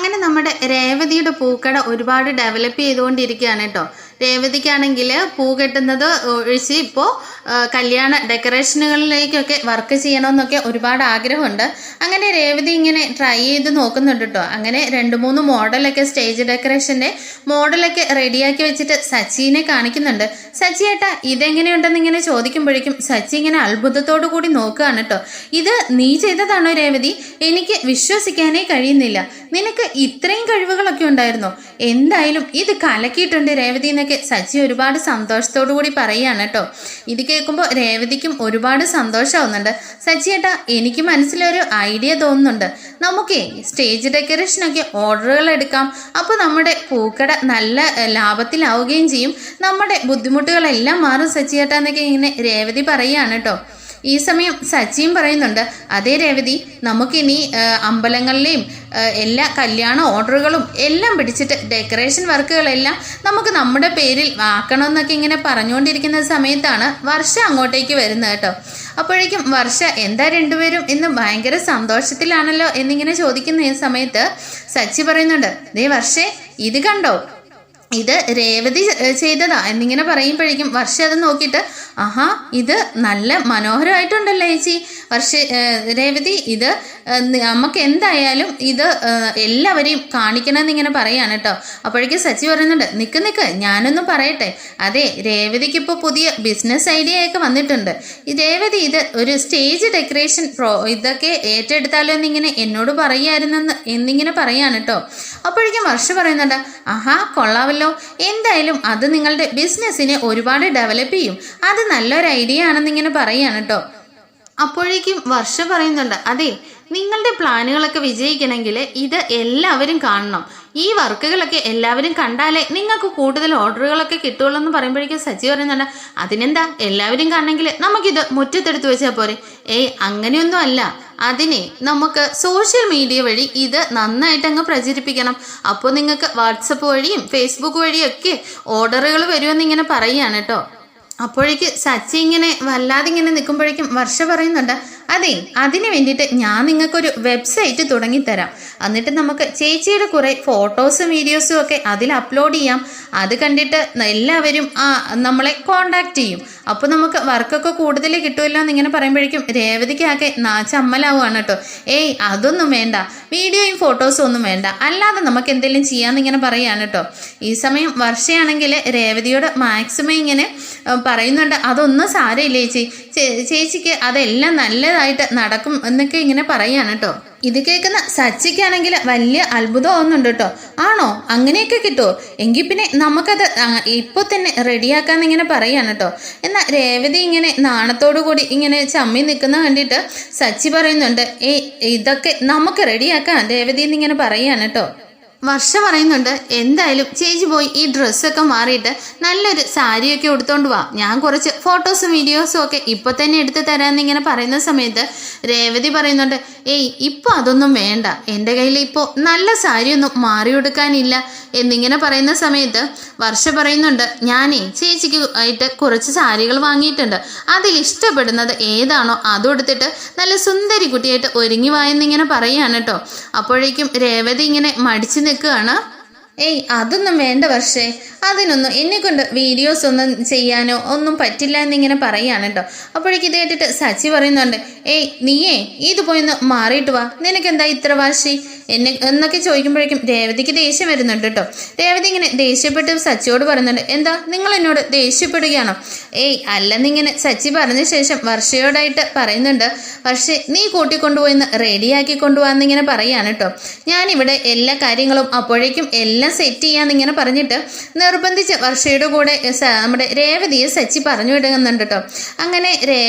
അങ്ങനെ നമ്മുടെ രേവതിയുടെ പൂക്കട ഒരുപാട് ഡെവലപ്പ് ചെയ്തുകൊണ്ടിരിക്കുകയാണ് കേട്ടോ. രേവതിക്കാണെങ്കിൽ പൂ കെട്ടുന്നത് ഒഴിച്ച് ഇപ്പോൾ കല്യാണ ഡെക്കറേഷനുകളിലേക്കൊക്കെ വർക്ക് ചെയ്യണമെന്നൊക്കെ ഒരുപാട് ആഗ്രഹമുണ്ട്. അങ്ങനെ രേവതി ഇങ്ങനെ ട്രൈ ചെയ്ത് നോക്കുന്നുണ്ട് കേട്ടോ. അങ്ങനെ 2-3 മോഡലൊക്കെ സ്റ്റേജ് ഡെക്കറേഷൻ്റെ മോഡലൊക്കെ റെഡിയാക്കി വെച്ചിട്ട് സച്ചിനെ കാണിക്കുന്നുണ്ട്. സച്ചി ഏട്ടാ ഇതെങ്ങനെയുണ്ടെന്ന് ഇങ്ങനെ ചോദിക്കുമ്പോഴേക്കും സച്ചി ഇങ്ങനെ അത്ഭുതത്തോടു കൂടി നോക്കുകയാണ് കേട്ടോ. ഇത് നീ ചെയ്തതാണോ രേവതി? എനിക്ക് വിശ്വസിക്കാനേ കഴിയുന്നില്ല. നിനക്ക് ഇത്രയും കഴിവുകളൊക്കെ ഉണ്ടായിരുന്നോ? എന്തായാലും ഇത് കലക്കിയിട്ടുണ്ട് രേവതി എന്നൊക്കെ സച്ചി ഒരുപാട് സന്തോഷത്തോടു കൂടി പറയുകയാണ് കേട്ടോ. ഇത് കേൾക്കുമ്പോൾ രേവതിക്കും ഒരുപാട് സന്തോഷമാവുന്നുണ്ട്. സച്ചി ഏട്ടാ എനിക്ക് മനസ്സിലൊരു ഐഡിയ തോന്നുന്നുണ്ട്. നമുക്കേ സ്റ്റേജ് ഡെക്കറേഷനൊക്കെ ഓർഡറുകൾ എടുക്കാം. അപ്പോൾ നമ്മുടെ പൂക്കട നല്ല ലാഭത്തിലാവുകയും ചെയ്യും. നമ്മുടെ ബുദ്ധിമുട്ടുകളെല്ലാം മാറും സച്ചി ഏട്ടാ എന്നൊക്കെ ഇങ്ങനെ രേവതി പറയുകയാണ് കേട്ടോ. ഈ സമയം സച്ചിയും പറയുന്നുണ്ട്, അതേ രേവതി നമുക്കിനി അമ്പലങ്ങളിലെയും എല്ലാ കല്യാണ ഓർഡറുകളും എല്ലാം പിടിച്ചിട്ട് ഡെക്കറേഷൻ വർക്കുകളെല്ലാം നമുക്ക് നമ്മുടെ പേരിൽ ആക്കണമെന്നൊക്കെ ഇങ്ങനെ പറഞ്ഞുകൊണ്ടിരിക്കുന്ന സമയത്താണ് വർഷ അങ്ങോട്ടേക്ക് വരുന്നത് കേട്ടോ. അപ്പോഴേക്കും വർഷ എന്താ രണ്ടുപേരും ഇന്ന് ഭയങ്കര സന്തോഷത്തിലാണല്ലോ എന്നിങ്ങനെ ചോദിക്കുന്ന ഈ സമയത്ത് സച്ചി പറയുന്നുണ്ട്, ദേ വർഷേ ഇത് കണ്ടോ, ഇത് രേവതി ചെയ്തതാ എന്നിങ്ങനെ പറയുമ്പോഴേക്കും വർഷ അത് നോക്കിയിട്ട് ആഹാ ഇത് നല്ല മനോഹരമായിട്ടുണ്ടല്ലോ ചേച്ചി. രേവതി ഇത് നമുക്ക് എന്തായാലും ഇത് എല്ലാവരെയും കാണിക്കണമെന്നിങ്ങനെ പറയാണ് കേട്ടോ. അപ്പോഴേക്കും സച്ചി പറയുന്നുണ്ട്, നിക്ക് ഞാനൊന്നും പറയട്ടെ. അതെ രേവതിക്ക് ഇപ്പോൾ പുതിയ ബിസിനസ് ഐഡിയ ഒക്കെ വന്നിട്ടുണ്ട്. രേവതി ഇത് ഒരു സ്റ്റേജ് ഡെക്കറേഷൻ ഇതൊക്കെ ഏറ്റെടുത്താലോ എന്നിങ്ങനെ എന്നോട് പറയായിരുന്നെന്ന് എന്നിങ്ങനെ പറയാണ് കേട്ടോ. അപ്പോഴേക്കും വർഷ പറയുന്നുണ്ട്, ആഹാ കൊള്ളാവല്ലോ, എന്തായാലും അത് നിങ്ങളുടെ ബിസിനസ്സിനെ ഒരുപാട് ഡെവലപ്പ് ചെയ്യും. അത് നല്ലൊരു ഐഡിയ ആണെന്നിങ്ങനെ പറയാണ് കേട്ടോ. അപ്പോഴേക്കും വർഷ പറയുന്നുണ്ട്, അതെ നിങ്ങളുടെ പ്ലാനുകളൊക്കെ വിജയിക്കണമെങ്കിൽ ഇത് എല്ലാവരും കാണണം. ഈ വർക്കുകളൊക്കെ എല്ലാവരും കണ്ടാലേ നിങ്ങൾക്ക് കൂടുതൽ ഓർഡറുകളൊക്കെ കിട്ടുള്ളൂ എന്ന് പറയുമ്പോഴേക്കും സച്ചി പറയുന്നുണ്ട്, അതിനെന്താ എല്ലാവരും കാണണമെങ്കിൽ നമുക്കിത് മുറ്റത്തെടുത്ത് വെച്ചാൽ പോരെ. അങ്ങനെയൊന്നും അല്ല, അതിനെ നമുക്ക് സോഷ്യൽ മീഡിയ വഴി ഇത് നന്നായിട്ട് അങ്ങ് പ്രചരിപ്പിക്കണം. അപ്പോൾ നിങ്ങൾക്ക് വാട്സപ്പ് വഴിയും ഫേസ്ബുക്ക് വഴിയൊക്കെ ഓർഡറുകൾ വരുമെന്നിങ്ങനെ പറയുകയാണ് കേട്ടോ. അപ്പോഴേക്ക് സച്ചി ഇങ്ങനെ വല്ലാതെ ഇങ്ങനെ നിൽക്കുമ്പോഴേക്കും വർഷ പറയുന്നുണ്ട്, അതെ അതിന് വേണ്ടിയിട്ട് ഞാൻ നിങ്ങൾക്കൊരു വെബ്സൈറ്റ് തുടങ്ങിത്തരാം. എന്നിട്ട് നമുക്ക് ചേച്ചിയുടെ കുറേ ഫോട്ടോസും വീഡിയോസും ഒക്കെ അതിൽ അപ്ലോഡ് ചെയ്യാം. അത് കണ്ടിട്ട് എല്ലാവരും നമ്മളെ കോണ്ടാക്ട് ചെയ്യും. അപ്പോൾ നമുക്ക് വർക്കൊക്കെ കൂടുതൽ കിട്ടുമല്ലോ എന്നിങ്ങനെ പറയുമ്പോഴേക്കും രേവതിക്കാകെ ചമ്മലാവുകയാണ് കേട്ടോ. അതൊന്നും വേണ്ട, വീഡിയോയും ഫോട്ടോസും ഒന്നും വേണ്ട, അല്ലാതെ നമുക്ക് എന്തെങ്കിലും ചെയ്യാമെന്നിങ്ങനെ പറയുകയാണ് കേട്ടോ. ഈ സമയം വർഷയാണെങ്കിൽ രേവതിയോട് മാക്സിമം ഇങ്ങനെ പറയുന്നുണ്ട്, അതൊന്നും സാരമില്ല ചേച്ചിക്ക് അതെല്ലാം നല്ലതായിട്ട് നടക്കും എന്നൊക്കെ ഇങ്ങനെ പറയാണ് കേട്ടോ. ഇത് കേൾക്കുന്ന സച്ചിക്കാണെങ്കിൽ വലിയ അത്ഭുതം ആവുന്നുണ്ട് കേട്ടോ. ആണോ അങ്ങനെയൊക്കെ കിട്ടുമോ? എങ്കിൽ പിന്നെ നമുക്കത് ഇപ്പോൾ തന്നെ റെഡിയാക്കാന്ന് ഇങ്ങനെ പറയാണ് കേട്ടോ. എന്നാൽ രേവതി ഇങ്ങനെ നാണത്തോടു കൂടി ഇങ്ങനെ ചമ്മി നിൽക്കുന്ന കണ്ടിട്ട് സച്ചി പറയുന്നുണ്ട്, ഇതൊക്കെ നമുക്ക് റെഡിയാക്കാം രേവതി എന്നിങ്ങനെ പറയാണ് കേട്ടോ. വർഷ പറയുന്നുണ്ട്, എന്തായാലും ചേച്ചി പോയി ഈ ഡ്രസ്സൊക്കെ മാറിയിട്ട് നല്ലൊരു സാരിയൊക്കെ ഉടുത്തോണ്ട് വാ, ഞാൻ കുറച്ച് ഫോട്ടോസും വീഡിയോസും ഒക്കെ ഇപ്പോൾ തന്നെ എടുത്ത് തരാമെന്നിങ്ങനെ പറയുന്ന സമയത്ത് രേവതി പറയുന്നുണ്ട്, ഇപ്പോൾ അതൊന്നും വേണ്ട, എൻ്റെ കയ്യിൽ ഇപ്പോൾ നല്ല സാരിയൊന്നും മാറി കൊടുക്കാനില്ല എന്നിങ്ങനെ പറയുന്ന സമയത്ത് വർഷ പറയുന്നുണ്ട്, ഞാനേ ചേച്ചിക്ക് ആയിട്ട് കുറച്ച് സാരികൾ വാങ്ങിയിട്ടുണ്ട്, അതിൽ ഇഷ്ടപ്പെടുന്നത് ഏതാണോ അതും എടുത്തിട്ട് നല്ല സുന്ദരി കുട്ടിയായിട്ട് ഒരുങ്ങി വായെന്നിങ്ങനെ പറയുകയാണ് കേട്ടോ. അപ്പോഴേക്കും രേവതി ഇങ്ങനെ മടിച്ചു നിൽക്കുകയാണ്. അതൊന്നും വേണ്ട വർഷേ, അതിനൊന്നും എന്നെക്കൊണ്ട് വീഡിയോസ് ഒന്നും ചെയ്യാനോ ഒന്നും പറ്റില്ല എന്നിങ്ങനെ പറയാണ് കേട്ടോ. അപ്പോഴേക്ക് ഇത് കേട്ടിട്ട് സച്ചി പറയുന്നുണ്ട്, നീയേ ഇത് പോയിന്ന് മാറിയിട്ട് വാ, നിനക്കെന്താ ഇത്ര വാശി എന്നൊക്കെ ചോദിക്കുമ്പോഴേക്കും രേവതിക്ക് ദേഷ്യം വരുന്നുണ്ട് കേട്ടോ. രേവതി ഇങ്ങനെ ദേഷ്യപ്പെട്ട് സച്ചിയോട് പറയുന്നുണ്ട്, എന്താ നിങ്ങൾ എന്നോട് ദേഷ്യപ്പെടുകയാണോ? അല്ലെന്നിങ്ങനെ സച്ചി പറഞ്ഞ ശേഷം വർഷയോടായിട്ട് പറയുന്നുണ്ട്, വർഷേ നീ കൂട്ടിക്കൊണ്ടുപോയിന്ന് റെഡിയാക്കി കൊണ്ടുപോകാന്നിങ്ങനെ പറയാണ് കേട്ടോ. ഞാനിവിടെ എല്ലാ കാര്യങ്ങളും അപ്പോഴേക്കും എല്ലാം സെറ്റ് ചെയ്യാന്നിങ്ങനെ പറഞ്ഞിട്ട് നിർബന്ധിച്ച് വർഷയുടെ കൂടെ നമ്മുടെ രേവതിയെ സച്ചി പറഞ്ഞു വിടുന്നുണ്ട് കേട്ടോ. അങ്ങനെ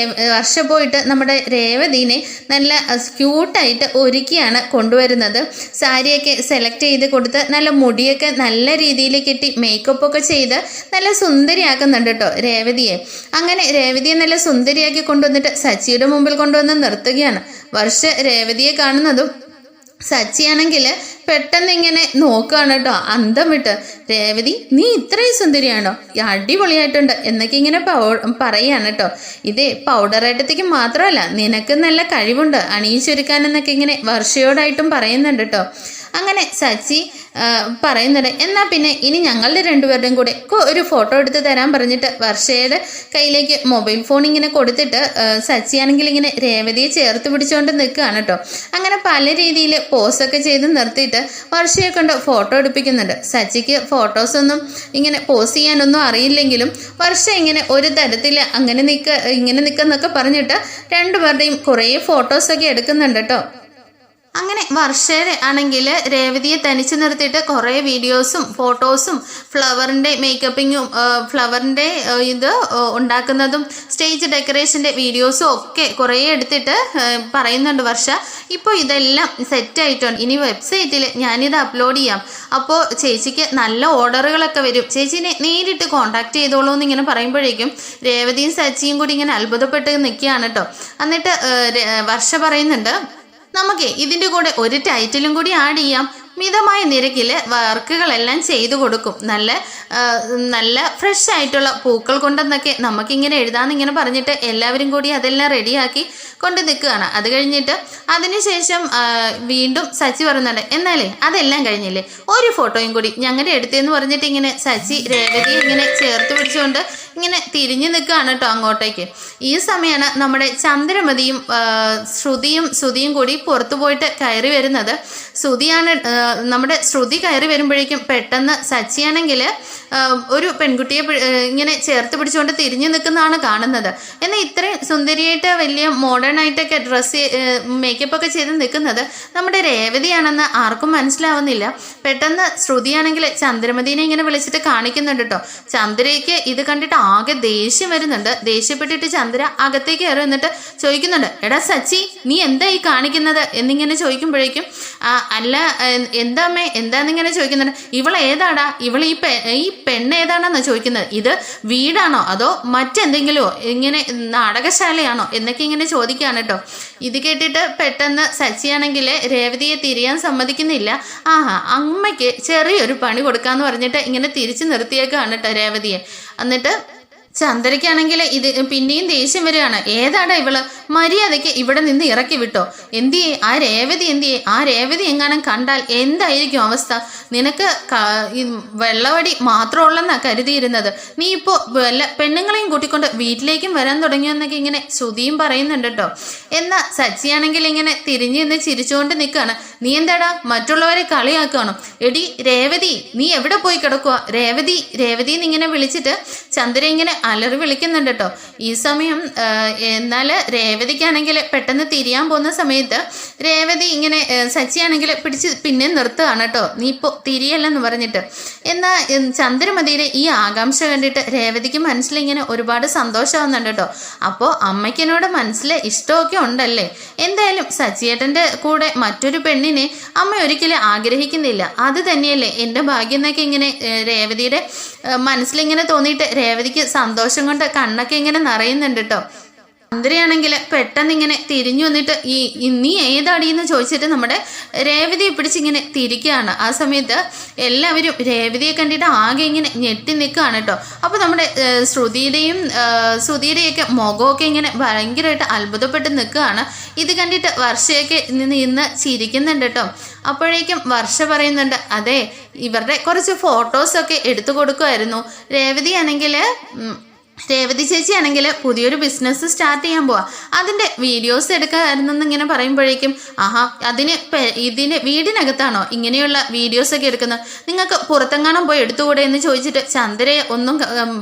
വർഷ പോയിട്ട് നമ്മുടെ രേവതിനെ നല്ല ക്യൂട്ടായിട്ട് ഒരുക്കിയാണ് കൊണ്ടുവരുന്നത്. സാരിയൊക്കെ സെലക്ട് ചെയ്ത് കൊടുത്ത് നല്ല മുടിയൊക്കെ നല്ല രീതിയിൽ കെട്ടി മേക്കപ്പൊക്കെ ചെയ്ത് നല്ല സുന്ദരിയാക്കുന്നുണ്ട് കേട്ടോ രേവതിയെ. അങ്ങനെ രേവതിയെ നല്ല സുന്ദരിയാക്കി കൊണ്ടുവന്നിട്ട് സച്ചിയുടെ മുമ്പിൽ കൊണ്ടുവന്ന് നിർത്തുകയാണ്. വർഷ രേവതിയെ കാണുന്നതും സച്ചിയാണെങ്കിൽ പെട്ടെന്ന് ഇങ്ങനെ നോക്കുകയാണ് കേട്ടോ, അന്തം വിട്ട്. രേവതി നീ ഇത്രയും സുന്ദരിയാണോ, അടിപൊളിയായിട്ടുണ്ട് എന്നൊക്കെ ഇങ്ങനെ പറയാണ് കേട്ടോ. ഇതേ പൗഡർ ആയിട്ടത്തേക്ക് മാത്രമല്ല നിനക്ക് നല്ല കഴിവുണ്ട് അണിയിച്ചൊരുക്കാനെന്നൊക്കെ ഇങ്ങനെ വർഷയോടായിട്ടും പറയുന്നുണ്ട് കേട്ടോ. അങ്ങനെ സച്ചി പറയുന്നുണ്ട്, എന്നാൽ പിന്നെ ഇനി ഞങ്ങളുടെ രണ്ടുപേരുടെയും കൂടെ ഒരു ഫോട്ടോ എടുത്ത് തരാൻ പറഞ്ഞിട്ട് വർഷയുടെ കയ്യിലേക്ക് മൊബൈൽ ഫോൺ ഇങ്ങനെ കൊടുത്തിട്ട് സച്ചിയാണെങ്കിൽ ഇങ്ങനെ രേവതിയെ ചേർത്ത് പിടിച്ചുകൊണ്ട് നിൽക്കുകയാണ് കേട്ടോ. അങ്ങനെ പല രീതിയിൽ പോസൊക്കെ ചെയ്ത് നിർത്തിയിട്ട് വർഷയെ കൊണ്ട് ഫോട്ടോ എടുപ്പിക്കുന്നുണ്ട്. സച്ചിക്ക് ഫോട്ടോസൊന്നും ഇങ്ങനെ പോസ് ചെയ്യാനൊന്നും അറിയില്ലെങ്കിലും വർഷ ഇങ്ങനെ ഒരു തരത്തിൽ അങ്ങനെ നിൽക്കുന്നൊക്കെ പറഞ്ഞിട്ട് രണ്ടുപേരുടെയും കുറേ ഫോട്ടോസൊക്കെ എടുക്കുന്നുണ്ട് കേട്ടോ. അങ്ങനെ വർഷയുടെ ആണെങ്കിൽ രേവതിയെ തനിച്ച് നിർത്തിയിട്ട് കുറേ വീഡിയോസും ഫോട്ടോസും ഫ്ലവറിൻ്റെ മേക്കപ്പിങ്ങും ഫ്ലവറിൻ്റെ ഇത് ഉണ്ടാക്കുന്നതും സ്റ്റേജ് ഡെക്കറേഷൻ്റെ വീഡിയോസും ഒക്കെ കുറേ എടുത്തിട്ട് പറയുന്നുണ്ട് വർഷ, ഇപ്പോൾ ഇതെല്ലാം സെറ്റായിട്ടുണ്ട്, ഇനി വെബ്സൈറ്റിൽ ഞാനിത് അപ്ലോഡ് ചെയ്യാം, അപ്പോൾ ചേച്ചിക്ക് നല്ല ഓർഡറുകളൊക്കെ വരും, ചേച്ചിനെ നേരിട്ട് കോൺടാക്ട് ചെയ്തോളൂ എന്നിങ്ങനെ പറയുമ്പോഴേക്കും രേവതിയും സച്ചിയും കൂടി ഇങ്ങനെ അത്ഭുതപ്പെട്ട് നിൽക്കുകയാണ് കേട്ടോ. എന്നിട്ട് വർഷ പറയുന്നുണ്ട്, നമുക്ക് ഇതിൻ്റെ കൂടെ ഒരു ടൈറ്റിലും കൂടി ആഡ് ചെയ്യാം, മിതമായ നിരക്കിൽ വർക്കുകളെല്ലാം ചെയ്തു കൊടുക്കും, നല്ല ഫ്രഷ് ആയിട്ടുള്ള പൂക്കൾ കൊണ്ടെന്നൊക്കെ നമുക്കിങ്ങനെ എഴുതാമെന്നിങ്ങനെ പറഞ്ഞിട്ട് എല്ലാവരും കൂടി അതെല്ലാം റെഡിയാക്കി കൊണ്ട് നിൽക്കുകയാണ്. അത് കഴിഞ്ഞിട്ട് അതിനുശേഷം വീണ്ടും സച്ചി പറയുന്നുണ്ട്, എന്നാലേ അതെല്ലാം കഴിഞ്ഞില്ലേ, ഒരു ഫോട്ടോയും കൂടി ഞങ്ങളുടെ എടുത്തേന്ന് പറഞ്ഞിട്ട് ഇങ്ങനെ സച്ചി രേവതിയെ ഇങ്ങനെ ചേർത്ത് പിടിച്ചുകൊണ്ട് ഇങ്ങനെ തിരിഞ്ഞു നിൽക്കുകയാണ് കേട്ടോ അങ്ങോട്ടേക്ക്. ഈ സമയമാണ് നമ്മുടെ ചന്ദ്രമതിയും ശ്രുതിയും കൂടി പുറത്തു പോയിട്ട് കയറി വരുന്നത്. നമ്മുടെ ശ്രുതി കയറി വരുമ്പോഴേക്കും പെട്ടെന്ന് സച്ചിയാണെങ്കിൽ ഒരു പെൺകുട്ടിയെ ഇങ്ങനെ ചേർത്ത് പിടിച്ചുകൊണ്ട് തിരിഞ്ഞു നിൽക്കുന്നതാണ് കാണുന്നത്. എന്നാൽ ഇത്രയും സുന്ദരിയായിട്ട് വലിയ മോഡേൺ ആയിട്ടൊക്കെ ഡ്രസ്സ് മേക്കപ്പ് ഒക്കെ ചെയ്ത് നിൽക്കുന്നത് നമ്മുടെ രേവതിയാണെന്ന് ആർക്കും മനസ്സിലാവുന്നില്ല. പെട്ടെന്ന് ശ്രുതിയാണെങ്കിൽ ചന്ദ്രമതിനെ ഇങ്ങനെ വിളിച്ചിട്ട് കാണിക്കുന്നുണ്ട് കേട്ടോ. ചന്ദ്രയ്ക്ക് ഇത് കണ്ടിട്ട് ആകെ ദേഷ്യം വരുന്നുണ്ട്. ദേഷ്യപ്പെട്ടിട്ട് ചന്ദ്ര അകത്തേക്ക് കയറി വന്നിട്ട് ചോദിക്കുന്നുണ്ട്, എടാ സച്ചി നീ എന്താ ഈ കാണിക്കുന്നത് എന്നിങ്ങനെ ചോദിക്കുമ്പോഴേക്കും അല്ല എന്താമ്മേ എന്താന്നിങ്ങനെ ചോദിക്കുന്നുണ്ട്. ഇവളേതാടാ, ഈ പെണ്ണ് ഏതാണെന്നാ ചോദിക്കുന്നത്, ഇത് വീടാണോ അതോ മറ്റെന്തെങ്കിലുമോ, ഇങ്ങനെ നാടകശാലയാണോ എന്നൊക്കെ ഇങ്ങനെ ചോദിക്കുകയാണ് കേട്ടോ. ഇത് കേട്ടിട്ട് പെട്ടെന്ന് സച്ചിയാണെങ്കിൽ രേവതിയെ തിരിയാൻ സമ്മതിക്കുന്നില്ല. അമ്മയ്ക്ക് ചെറിയൊരു പണി കൊടുക്കാന്ന് പറഞ്ഞിട്ട് ഇങ്ങനെ തിരിച്ചു നിർത്തിയേക്കാണ് കേട്ടോ രേവതിയെ. എന്നിട്ട് ചന്ദ്രയ്ക്കാണെങ്കിൽ ഇത് പിന്നെയും ദേഷ്യം വരികയാണ്. ഏതാടാ ഇവള്, മര്യാദയ്ക്ക് ഇവിടെ നിന്ന് ഇറക്കി വിട്ടോ, എന്തിയേ ആ രേവതി എങ്ങാനും കണ്ടാൽ എന്തായിരിക്കും അവസ്ഥ, നിനക്ക് വെള്ളവടി മാത്രമുള്ളെന്നാ കരുതിയിരുന്നത്, നീ ഇപ്പോൾ വല്ല പെണ്ണുങ്ങളെയും കൂട്ടിക്കൊണ്ട് വീട്ടിലേക്കും വരാൻ തുടങ്ങിയെന്നൊക്കെ ഇങ്ങനെ ശ്രുതിയും പറയുന്നുണ്ട് കേട്ടോ. എന്നാൽ സച്ചിയാണെങ്കിൽ ഇങ്ങനെ തിരിഞ്ഞു നിന്ന് ചിരിച്ചുകൊണ്ട് നിൽക്കുകയാണ്. നീ എന്താടാ മറ്റുള്ളവരെ കളിയാക്കുകയാണോ, എടി രേവതി നീ എവിടെ പോയി കിടക്കുക, രേവതി എന്നിങ്ങനെ വിളിച്ചിട്ട് ചന്ദ്ര ഇങ്ങനെ അലറി വിളിക്കുന്നുണ്ട് കേട്ടോ. ഈ സമയം എന്നാൽ രേവതിക്കാണെങ്കിൽ പെട്ടെന്ന് തിരിയാൻ പോകുന്ന സമയത്ത് രേവതി ഇങ്ങനെ സച്ചിയാണെങ്കിൽ പിടിച്ച് പിന്നെ നിർത്തുകയാണ് കേട്ടോ, നീ ഇപ്പോൾ തിരിയല്ലെന്ന് പറഞ്ഞിട്ട്. എന്നാൽ ചന്ദ്രമതിയുടെ ഈ ആകാംക്ഷ കണ്ടിട്ട് രേവതിക്ക് മനസ്സിലിങ്ങനെ ഒരുപാട് സന്തോഷമാവുന്നുണ്ട് കേട്ടോ. അപ്പോൾ അമ്മയ്ക്കെന്നോട് മനസ്സിൽ ഇഷ്ടമൊക്കെ ഉണ്ടല്ലേ, എന്തായാലും സച്ചിയേട്ടൻ്റെ കൂടെ മറ്റൊരു പെണ്ണിനെ അമ്മ ഒരിക്കലും ആഗ്രഹിക്കുന്നില്ല, അത് തന്നെയല്ലേ എൻ്റെ ഭാഗ്യം എന്നൊക്കെ ഇങ്ങനെ രേവതിയുടെ മനസ്സിലിങ്ങനെ തോന്നിയിട്ട് രേവതിക്ക് സന്തോഷം കൊണ്ട് കണ്ണൊക്കെ ഇങ്ങനെ നിറയുന്നുണ്ട് കേട്ടോ. ചന്ദ്രയാണെങ്കിൽ പെട്ടെന്ന് ഇങ്ങനെ തിരിഞ്ഞു വന്നിട്ട് നീ ഏതാടിയെന്ന് ചോദിച്ചിട്ട് നമ്മുടെ രേവതിയെ പിടിച്ചിങ്ങനെ തിരിക്കുകയാണ്. ആ സമയത്ത് എല്ലാവരും രേവതിയെ കണ്ടിട്ട് ആകെ ഇങ്ങനെ ഞെട്ടി നിൽക്കുകയാണ് കേട്ടോ. അപ്പോൾ നമ്മുടെ ശ്രുതിയുടെയൊക്കെ മുഖമൊക്കെ ഇങ്ങനെ ഭയങ്കരമായിട്ട് അത്ഭുതപ്പെട്ട് നിൽക്കുകയാണ്. ഇത് കണ്ടിട്ട് വർഷയൊക്കെ നിന്ന് ചിരിക്കുന്നുണ്ട് കേട്ടോ. അപ്പോഴേക്കും വർഷ പറയുന്നുണ്ട്, അതെ ഇവരുടെ കുറച്ച് ഫോട്ടോസൊക്കെ എടുത്തു കൊടുക്കുമായിരുന്നു. രേവതി ചേച്ചിയാണെങ്കിൽ പുതിയൊരു ബിസിനസ് സ്റ്റാർട്ട് ചെയ്യാൻ പോവാ, അതിൻ്റെ വീഡിയോസ് എടുക്കാമായിരുന്നു എന്നിങ്ങനെ പറയുമ്പോഴേക്കും ഇതിന് വീടിനകത്താണോ ഇങ്ങനെയുള്ള വീഡിയോസൊക്കെ എടുക്കുന്നത്, നിങ്ങൾക്ക് പുറത്തെങ്ങാനും പോയി എടുത്തുകൂടെ എന്ന് ചോദിച്ചിട്ട് ചന്ദ്രയെ ഒന്നും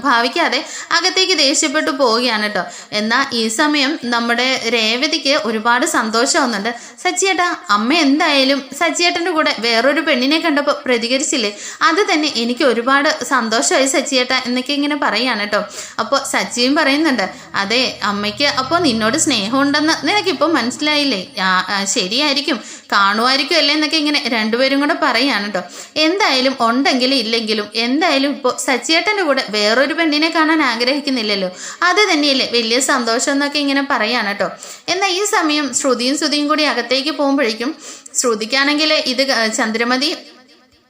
ഭാവിക്കാതെ അകത്തേക്ക് ദേഷ്യപ്പെട്ടു പോവുകയാണ് കേട്ടോ. എന്നാൽ ഈ സമയം നമ്മുടെ രേവതിക്ക് ഒരുപാട് സന്തോഷമാവുന്നുണ്ട്. സച്ചിയേട്ടാ അമ്മ എന്തായാലും സച്ചിയേട്ടൻ്റെ കൂടെ വേറൊരു പെണ്ണിനെ കണ്ടപ്പോൾ പ്രതികരിച്ചില്ലേ, അത് തന്നെ എനിക്ക് ഒരുപാട് സന്തോഷമായി സച്ചിയേട്ടാ എന്നൊക്കെ ഇങ്ങനെ പറയുകയാണ് കേട്ടോ. അപ്പോൾ സച്ചിയും പറയുന്നുണ്ട്, അതെ അമ്മയ്ക്ക് അപ്പോൾ നിന്നോട് സ്നേഹമുണ്ടെന്ന് നിനക്കിപ്പോൾ മനസ്സിലായില്ലേ, ശരിയായിരിക്കും കാണുമായിരിക്കും അല്ലേ എന്നൊക്കെ ഇങ്ങനെ രണ്ടുപേരും കൂടെ പറയാണ് കേട്ടോ. എന്തായാലും ഉണ്ടെങ്കിലും ഇല്ലെങ്കിലും എന്തായാലും ഇപ്പോൾ സച്ചിയേട്ടൻ്റെ കൂടെ വേറൊരു പെണ്ണിനെ കാണാൻ ആഗ്രഹിക്കുന്നില്ലല്ലോ, അത് തന്നെയല്ലേ വലിയ സന്തോഷം എന്നൊക്കെ ഇങ്ങനെ പറയാണ് കേട്ടോ. എന്നാൽ ഈ സമയം ശ്രുതിയും കൂടി അകത്തേക്ക് പോകുമ്പോഴേക്കും ശ്രുതിക്കാണെങ്കിൽ ഇത് ചന്ദ്രമതി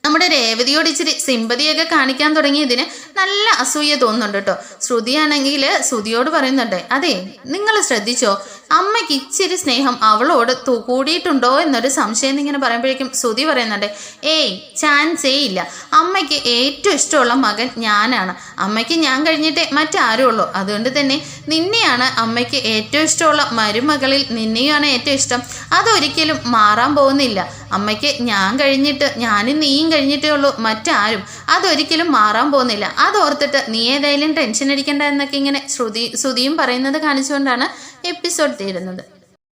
നമ്മുടെ രേവതിയോട് ഇച്ചിരി സിമ്പതിയൊക്കെ കാണിക്കാൻ തുടങ്ങിയതിന് നല്ല അസൂയ തോന്നുന്നുണ്ട് കേട്ടോ. ശ്രുതിയാണെങ്കിൽ ശ്രുതിയോട് പറയുന്നുണ്ട്, അതെ നിങ്ങൾ ശ്രദ്ധിച്ചോ, അമ്മയ്ക്ക് ഇച്ചിരി സ്നേഹം അവളോട് കൂടിയിട്ടുണ്ടോ എന്നൊരു സംശയം എന്നിങ്ങനെ പറയുമ്പോഴേക്കും ശ്രുതി പറയുന്നുണ്ട്, ഏയ് ചാൻസേ ഇല്ല. അമ്മയ്ക്ക് ഏറ്റവും ഇഷ്ടമുള്ള മകൻ ഞാനാണ്. അമ്മയ്ക്ക് ഞാൻ കഴിഞ്ഞിട്ടേ മറ്റാരും ഉള്ളൂ. അതുകൊണ്ട് തന്നെ നിന്നെയാണ് അമ്മയ്ക്ക് ഏറ്റവും ഇഷ്ടമുള്ള മരുമകളിൽ നിന്നെയാണ് ഏറ്റവും ഇഷ്ടം. അതൊരിക്കലും മാറാൻ പോകുന്നില്ല. അമ്മയ്ക്ക് ഞാൻ കഴിഞ്ഞിട്ട്, ഞാനും നീയും കഴിഞ്ഞിട്ടേ ഉള്ളൂ മറ്റാരും. അതൊരിക്കലും മാറാൻ പോകുന്നില്ല. അതോർത്തിട്ട് നീ ഏതായാലും ടെൻഷൻ അടിക്കണ്ട എന്നൊക്കെ ഇങ്ങനെ ശ്രുതിയും പറയുന്നത് കാണിച്ചുകൊണ്ടാണ് എപ്പിസോഡ് തീരുന്നത്.